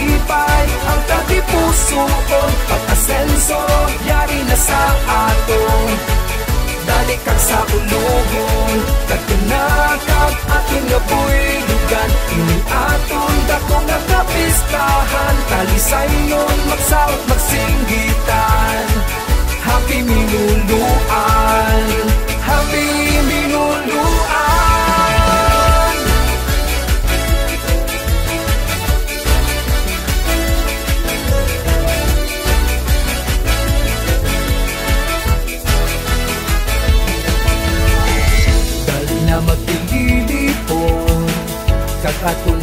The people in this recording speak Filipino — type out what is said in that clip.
malipay ang katipusoon. Pag-asenso, yari na sa aton. Dali kag sa ulugon, katunakag atin nga builugan. Ini aton dako nga kapistahan, talisay nun magsaot magsinggitan. Happy minuluan, happy minuluan. Dali na magpililipon, kag aton